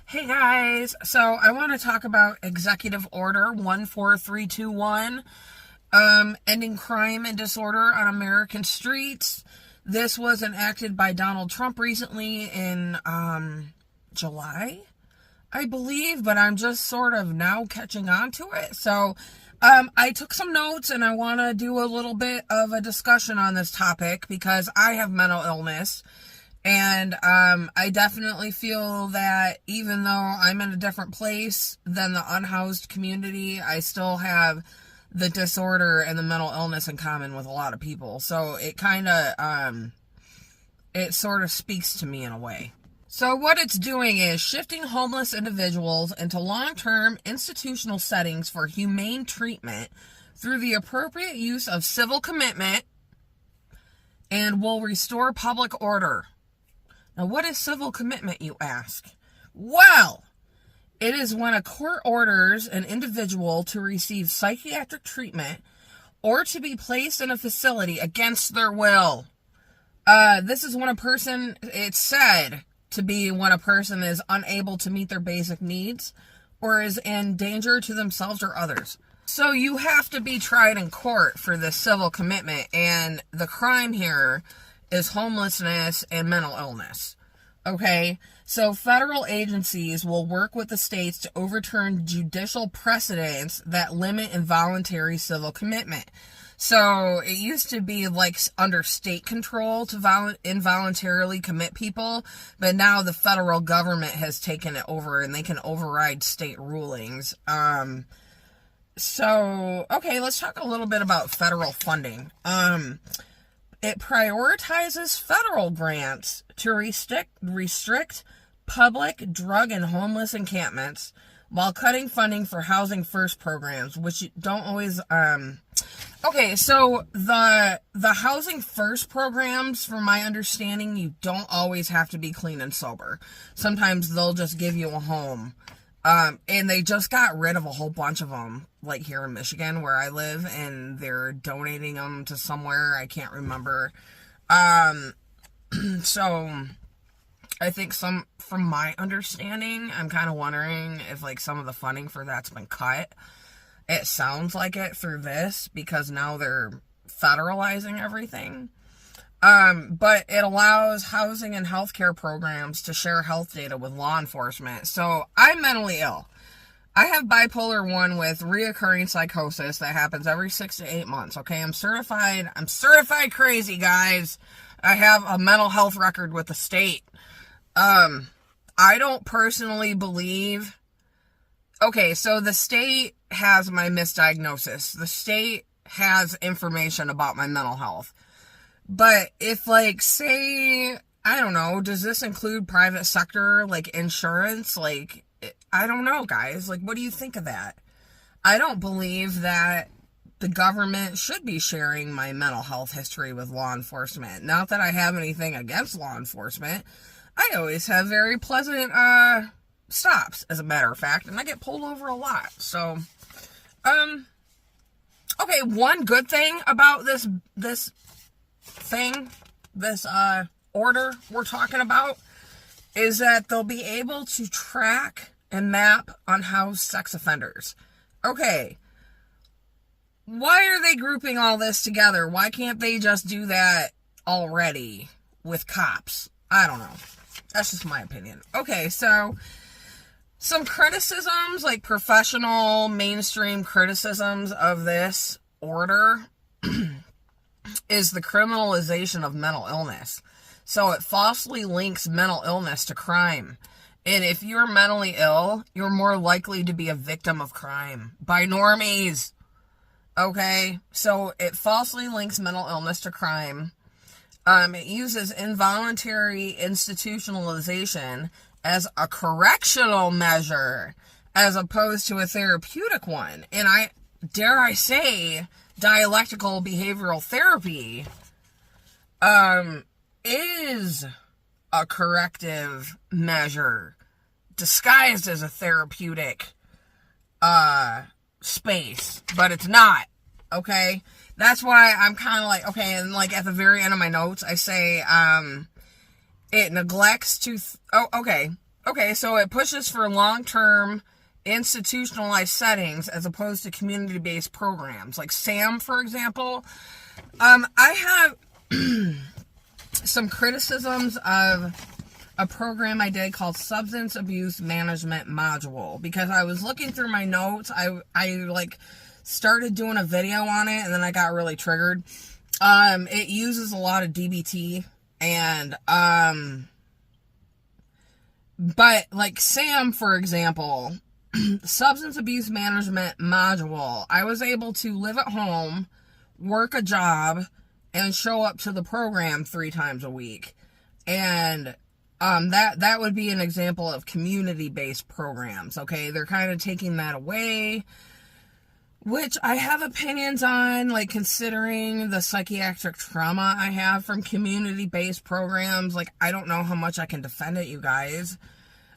Hey guys, so I want to talk about Executive Order 14321, ending crime and disorder on American streets. This was enacted by Donald Trump recently in July, I believe, but I'm just sort of now catching on to it. So I took some notes and I want to do a little bit of a discussion on this topic because I have mental illness. And I definitely feel that even though I'm in a different place than the unhoused community, I still have the disorder and the mental illness in common with a lot of people. So it kind of, it sort of speaks to me in a way. So what it's doing is shifting homeless individuals into long-term institutional settings for humane treatment through the appropriate use of civil commitment and will restore public order. Now, what is civil commitment, you ask? Well, it is when a court orders an individual to receive psychiatric treatment or to be placed in a facility against their will. This is when a person, it's said to be when a person is unable to meet their basic needs or is in danger to themselves or others. So you have to be tried in court for this civil commitment, and the crime here is homelessness and mental illness. Okay, so federal agencies will work with the states to overturn judicial precedents that limit involuntary civil commitment. So it used to be like under state control to involuntarily commit people, but now the federal government has taken it over and they can override state rulings. So, okay, let's talk a little bit about federal funding. It prioritizes federal grants to restrict public drug and homeless encampments while cutting funding for housing first programs, which don't always, okay, so the housing first programs, from my understanding, you don't always have to be clean and sober. Sometimes they'll just give you a home. And they just got rid of a whole bunch of them, like here in Michigan where I live, and they're donating them to somewhere, I can't remember. So I think from my understanding, I'm kind of wondering if like some of the funding for that's been cut. It sounds like it through this because now they're federalizing everything. But it allows housing and healthcare programs to share health data with law enforcement. So I'm mentally ill. I have bipolar 1 with reoccurring psychosis that happens every 6 to 8 months. Okay, I'm certified crazy, guys. I have a mental health record with the state. I don't personally believe. Okay, so the state has my misdiagnosis. The state has information about my mental health. But if, like, say, I don't know, does this include private sector, like, insurance? Like, I don't know, guys. Like, what do you think of that? I don't believe that the government should be sharing my mental health history with law enforcement. Not that I have anything against law enforcement. I always have very pleasant, stops, as a matter of fact, and I get pulled over a lot. So, okay, one good thing about this order we're talking about is that they'll be able to track and map unhoused sex offenders. Okay, why are they grouping all this together? Why can't they just do that already with cops? I don't know. That's just my opinion. Okay, so some criticisms, like professional mainstream criticisms of this order is the criminalization of mental illness. So it falsely links mental illness to crime. And if you're mentally ill, you're more likely to be a victim of crime by normies. Okay? So it falsely links mental illness to crime. It uses involuntary institutionalization as a correctional measure as opposed to a therapeutic one. And dare I say, dialectical behavioral therapy is a corrective measure disguised as a therapeutic space, but it's not. Okay, that's why I'm kind of like, okay, and like at the very end of my notes I say it neglects to okay, Okay, so it pushes for long-term institutionalized settings as opposed to community-based programs. Like SAM, for example. I have some criticisms of a program I did called Substance Abuse Management Module, because I was looking through my notes. I like started doing a video on it, and then I got really triggered. It uses a lot of DBT, and but like SAM, for example, Substance Abuse Management Module, I was able to live at home, work a job, and show up to the program 3 times a week. And that would be an example of community-based programs. Okay, they're kind of taking that away, which I have opinions on, like considering the psychiatric trauma I have from community-based programs. Like, I don't know how much I can defend it, you guys,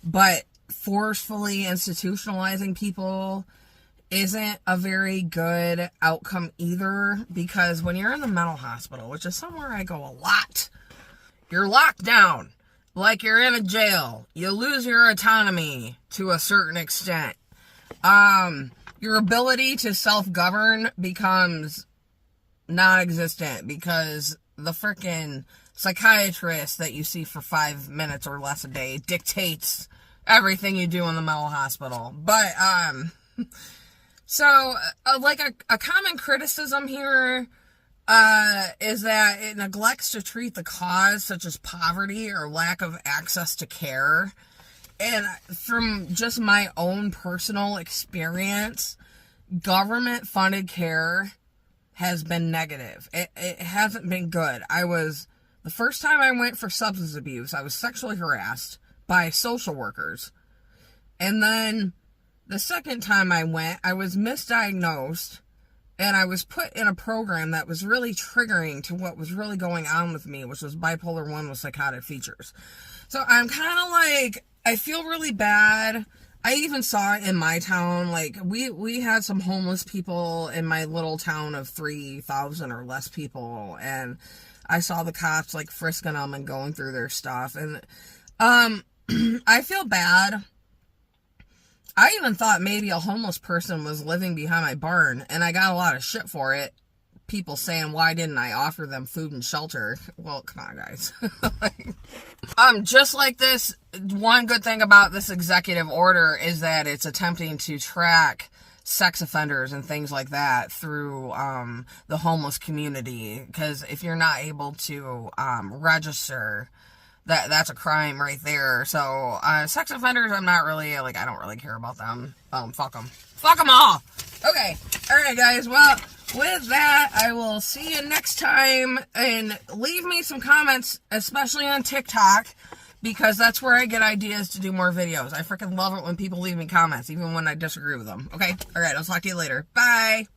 but forcefully institutionalizing people isn't a very good outcome either, because when you're in the mental hospital, which is somewhere I go a lot, you're locked down like you're in a jail. You lose your autonomy to a certain extent. Your ability to self-govern becomes non-existent because the frickin' psychiatrist that you see for 5 minutes or less a day dictates everything you do in the mental hospital. But, so, like, a common criticism here is that it neglects to treat the cause, such as poverty or lack of access to care. And from just my own personal experience, government-funded care has been negative. It hasn't been good. The first time I went for substance abuse, I was sexually harassed by social workers. And then the second time I went, I was misdiagnosed, and I was put in a program that was really triggering to what was really going on with me, which was bipolar 1 with psychotic features. So I'm kind of like, I feel really bad. I even saw it in my town. Like, we had some homeless people in my little town of 3,000 or less people, and I saw the cops, like, frisking them and going through their stuff, and I feel bad. I even thought maybe a homeless person was living behind my barn, and I got a lot of shit for it. People saying, why didn't I offer them food and shelter? Well, come on, guys. Just like this, one good thing about this executive order is that it's attempting to track sex offenders and things like that through the homeless community. Because if you're not able to register, that's a crime right there. So, sex offenders, I'm not really, like, I don't really care about them. Fuck them. Fuck them all! Okay, alright guys, well, with that, I will see you next time, and leave me some comments, especially on TikTok, because that's where I get ideas to do more videos. I freaking love it when people leave me comments, even when I disagree with them. Okay, alright, I'll talk to you later. Bye!